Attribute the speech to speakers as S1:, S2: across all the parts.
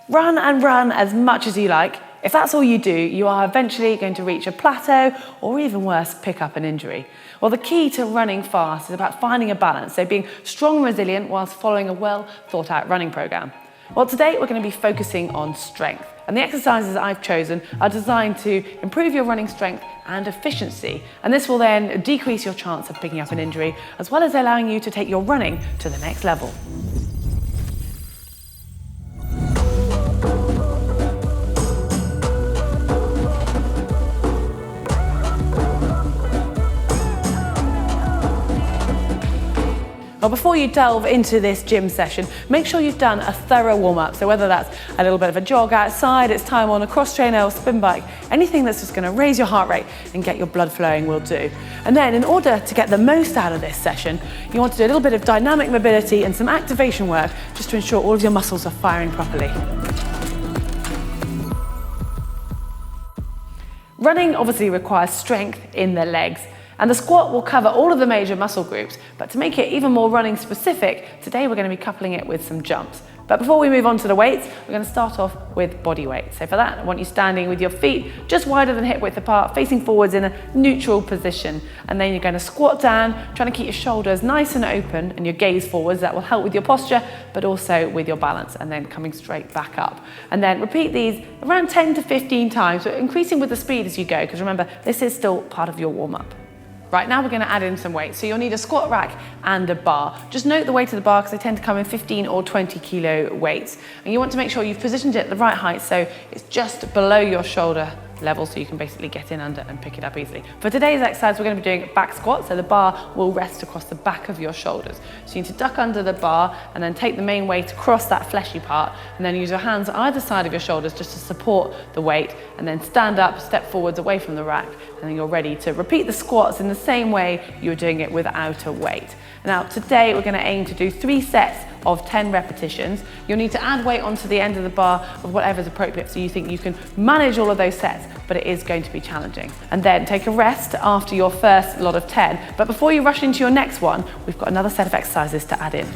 S1: Run and run as much as you like. If that's all you do, you are eventually going to reach a plateau or even worse, pick up an injury. Well, the key to running fast is about finding a balance, so being strong and resilient whilst following a well thought out running program. Well, today we're going to be focusing on strength, and the exercises I've chosen are designed to improve your running strength and efficiency, and this will then decrease your chance of picking up an injury, as well as allowing you to take your running to the next level. Well, before you delve into this gym session, make sure you've done a thorough warm-up. So whether that's a little bit of a jog outside, it's time on a cross trainer or spin bike, anything that's just going to raise your heart rate and get your blood flowing will do. And then in order to get the most out of this session, you want to do a little bit of dynamic mobility and some activation work just to ensure all of your muscles are firing properly. Running obviously requires strength in the legs. And the squat will cover all of the major muscle groups, but to make it even more running specific, today we're going to be coupling it with some jumps. But before we move on to the weights, we're going to start off with body weight. So for that, I want you standing with your feet just wider than hip width apart, facing forwards in a neutral position. And then you're going to squat down, trying to keep your shoulders nice and open and your gaze forwards. That will help with your posture, but also with your balance, and then coming straight back up. And then repeat these around 10 to 15 times, so increasing with the speed as you go, because remember, this is still part of your warm-up. Right, now we're going to add in some weight. So you'll need a squat rack and a bar. Just note the weight of the bar because they tend to come in 15 or 20 kilo weights. And you want to make sure you've positioned it at the right height so it's just below your shoulder level, so you can basically get in under and pick it up easily. For today's exercise, we're going to be doing back squat, so the bar will rest across the back of your shoulders. So you need to duck under the bar and then take the main weight across that fleshy part, and then use your hands on either side of your shoulders just to support the weight, and then stand up, step forwards away from the rack, and then you're ready to repeat the squats in the same way you were doing it without a weight. Now today we're going to aim to do 3 sets of 10 repetitions. You'll need to add weight onto the end of the bar of whatever's appropriate, so you think you can manage all of those sets, but it is going to be challenging. And then take a rest after your first lot of 10. But before you rush into your next one, we've got another set of exercises to add in.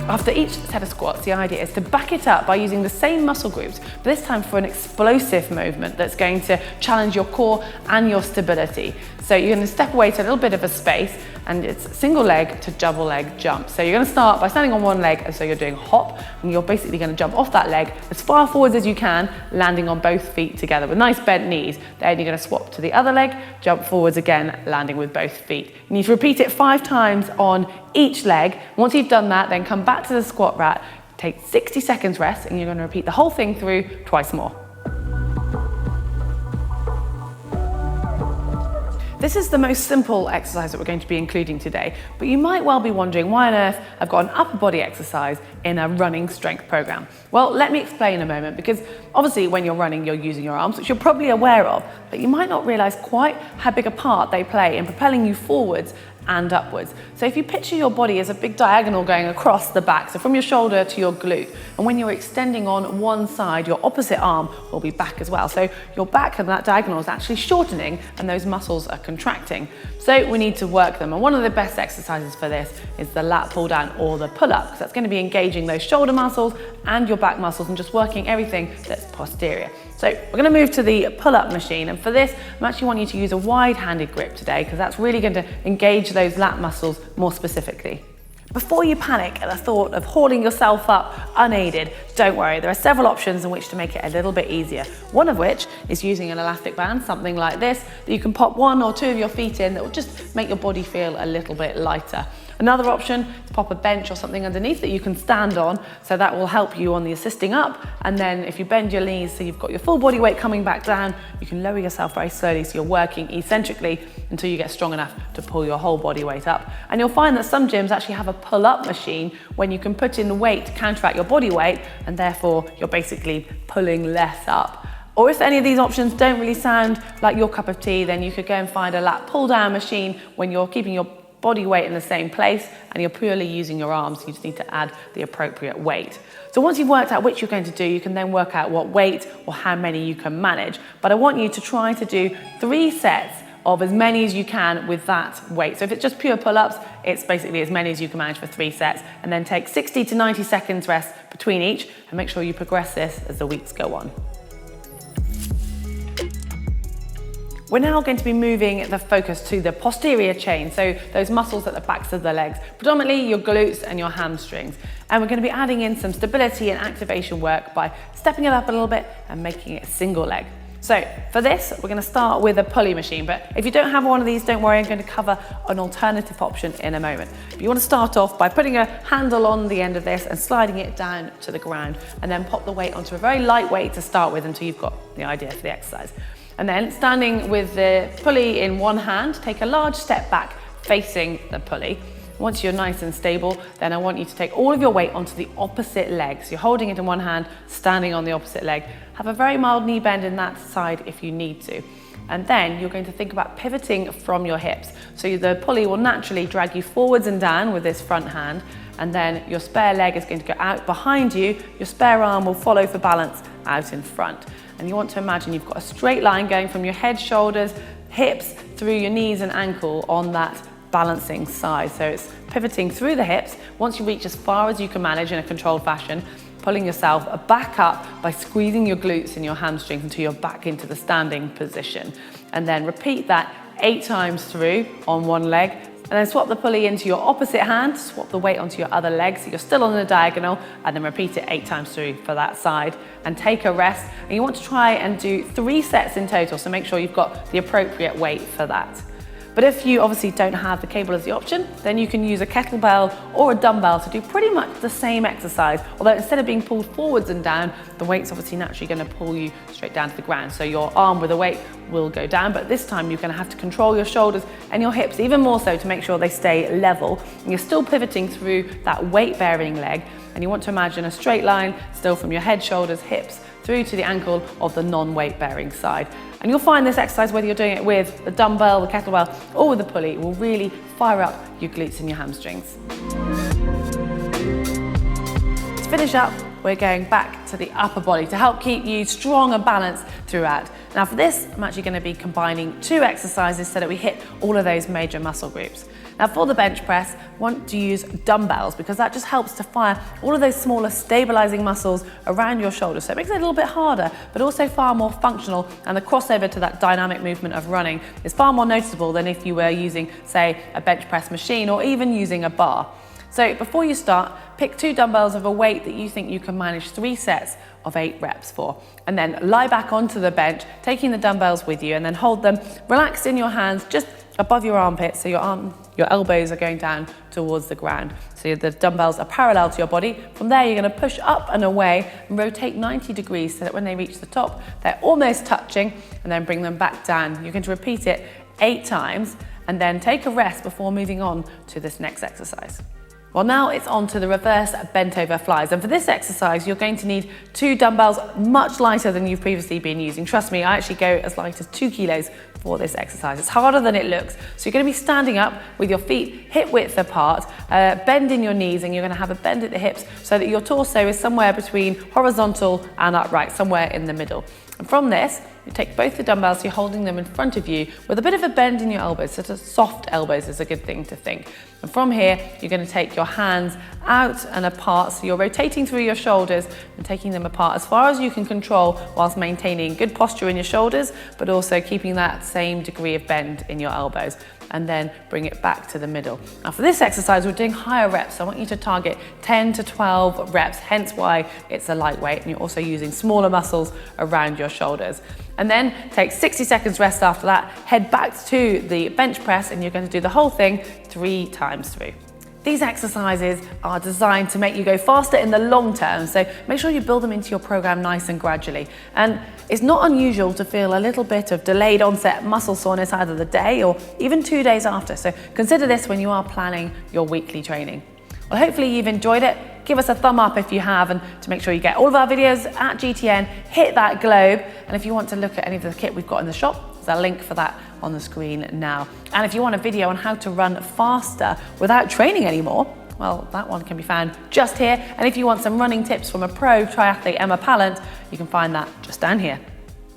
S1: After each set of squats, the idea is to back it up by using the same muscle groups, but this time for an explosive movement that's going to challenge your core and your stability. So you're going to step away to a little bit of a space, and it's single leg to double leg jump. So you're going to start by standing on one leg, and so you're doing hop, and you're basically going to jump off that leg as far forwards as you can, landing on both feet together with nice bent knees. Then you're going to swap to the other leg, jump forwards again, landing with both feet. You need to repeat it 5 times on each leg. Once you've done that, then come back to the squat rack, take 60 seconds rest, and you're going to repeat the whole thing through twice more. This is the most simple exercise that we're going to be including today, but you might well be wondering why on earth I've got an upper body exercise in a running strength program. Well, let me explain in a moment, because obviously when you're running, you're using your arms, which you're probably aware of, but you might not realize quite how big a part they play in propelling you forwards and upwards. So if you picture your body as a big diagonal going across the back, so from your shoulder to your glute, and when you're extending on one side, your opposite arm will be back as well. So your back and that diagonal is actually shortening, and those muscles are contracting. So we need to work them. And one of the best exercises for this is the lat pull down or the pull up, because that's going to be engaging those shoulder muscles and your back muscles and just working everything that's posterior. So we're going to move to the pull-up machine, and for this, I actually want you to use a wide-handed grip today, because that's really going to engage those lat muscles more specifically. Before you panic at the thought of hauling yourself up unaided, don't worry, there are several options in which to make it a little bit easier. One of which is using an elastic band, something like this, that you can pop 1 or 2 of your feet in that will just make your body feel a little bit lighter. Another option is pop a bench or something underneath that you can stand on, so that will help you on the assisting up. And then if you bend your knees so you've got your full body weight coming back down, you can lower yourself very slowly so you're working eccentrically until you get strong enough to pull your whole body weight up. And you'll find that some gyms actually have a pull-up machine when you can put in the weight to counteract your body weight, and therefore you're basically pulling less up. Or if any of these options don't really sound like your cup of tea, then you could go and find a lat pull down machine when you're keeping your body weight in the same place and you're purely using your arms. You just need to add the appropriate weight. So once you've worked out which you're going to do, you can then work out what weight or how many you can manage. But I want you to try to do 3 sets of as many as you can with that weight. So if it's just pure pull-ups, it's basically as many as you can manage for 3 sets, and then take 60 to 90 seconds rest between each, and make sure you progress this as the weeks go on. We're now going to be moving the focus to the posterior chain, so those muscles at the backs of the legs, predominantly your glutes and your hamstrings. And we're going to be adding in some stability and activation work by stepping it up a little bit and making it a single leg. So for this, we're going to start with a pulley machine, but if you don't have one of these, don't worry, I'm going to cover an alternative option in a moment. But you want to start off by putting a handle on the end of this and sliding it down to the ground, and then pop the weight onto a very light weight to start with until you've got the idea for the exercise. And then standing with the pulley in one hand, take a large step back facing the pulley. Once you're nice and stable, then I want you to take all of your weight onto the opposite leg. So you're holding it in one hand, standing on the opposite leg. Have a very mild knee bend in that side if you need to. And then you're going to think about pivoting from your hips. So the pulley will naturally drag you forwards and down with this front hand, and then your spare leg is going to go out behind you. Your spare arm will follow for balance out in front. And you want to imagine you've got a straight line going from your head, shoulders, hips, through your knees and ankle on that balancing side. So it's pivoting through the hips. Once you reach as far as you can manage in a controlled fashion, pulling yourself back up by squeezing your glutes and your hamstrings until you're back into the standing position. And then repeat that 8 times through on one leg. And then swap the pulley into your opposite hand, swap the weight onto your other leg so you're still on the diagonal, and then repeat it 8 times through for that side. And take a rest. And you want to try and do 3 sets in total, so make sure you've got the appropriate weight for that. But if you obviously don't have the cable as the option, then you can use a kettlebell or a dumbbell to do pretty much the same exercise, although instead of being pulled forwards and down, the weight's obviously naturally going to pull you straight down to the ground. So your arm with the weight will go down, but this time you're going to have to control your shoulders and your hips even more so to make sure they stay level. And you're still pivoting through that weight-bearing leg, and you want to imagine a straight line still from your head, shoulders, hips, through to the ankle of the non-weight-bearing side. And you'll find this exercise, whether you're doing it with the dumbbell, the kettlebell, or with the pulley, will really fire up your glutes and your hamstrings. To finish up, we're going back to the upper body to help keep you strong and balanced throughout. Now for this, I'm actually going to be combining 2 exercises so that we hit all of those major muscle groups. Now for the bench press, I want to use dumbbells because that just helps to fire all of those smaller stabilizing muscles around your shoulders. So it makes it a little bit harder, but also far more functional, and the crossover to that dynamic movement of running is far more noticeable than if you were using, say, a bench press machine or even using a bar. So before you start, pick 2 dumbbells of a weight that you think you can manage 3 sets of 8 reps for. And then lie back onto the bench, taking the dumbbells with you, and then hold them relaxed in your hands just above your armpits, so your elbows are going down towards the ground. So the dumbbells are parallel to your body. From there, you're going to push up and away and rotate 90 degrees so that when they reach the top, they're almost touching, and then bring them back down. You're going to repeat it 8 times and then take a rest before moving on to this next exercise. Well, now it's on to the reverse bent over flies. And for this exercise, you're going to need 2 dumbbells much lighter than you've previously been using. Trust me, I actually go as light as 2 kilos for this exercise. It's harder than it looks. So you're going to be standing up with your feet hip width apart, bend in your knees, and you're going to have a bend at the hips so that your torso is somewhere between horizontal and upright, somewhere in the middle. And from this, you take both the dumbbells, you're holding them in front of you with a bit of a bend in your elbows, so soft elbows is a good thing to think. And from here, you're going to take your hands out and apart, so you're rotating through your shoulders and taking them apart as far as you can control whilst maintaining good posture in your shoulders, but also keeping that same degree of bend in your elbows. And then bring it back to the middle. Now for this exercise, we're doing higher reps. So I want you to target 10 to 12 reps, hence why it's a lightweight, and you're also using smaller muscles around your shoulders. And then take 60 seconds rest after that, head back to the bench press, and you're going to do the whole thing 3 times through. These exercises are designed to make you go faster in the long term, so make sure you build them into your program nice and gradually. And it's not unusual to feel a little bit of delayed onset muscle soreness either the day or even 2 days after, so consider this when you are planning your weekly training. Well, hopefully you've enjoyed it. Give us a thumb up if you have, and to make sure you get all of our videos at GTN, hit that globe, and if you want to look at any of the kit we've got in the shop, there's a link for that on the screen now. And if you want a video on how to run faster without training anymore, well, that one can be found just here. And if you want some running tips from a pro triathlete, Emma Pallant, you can find that just down here.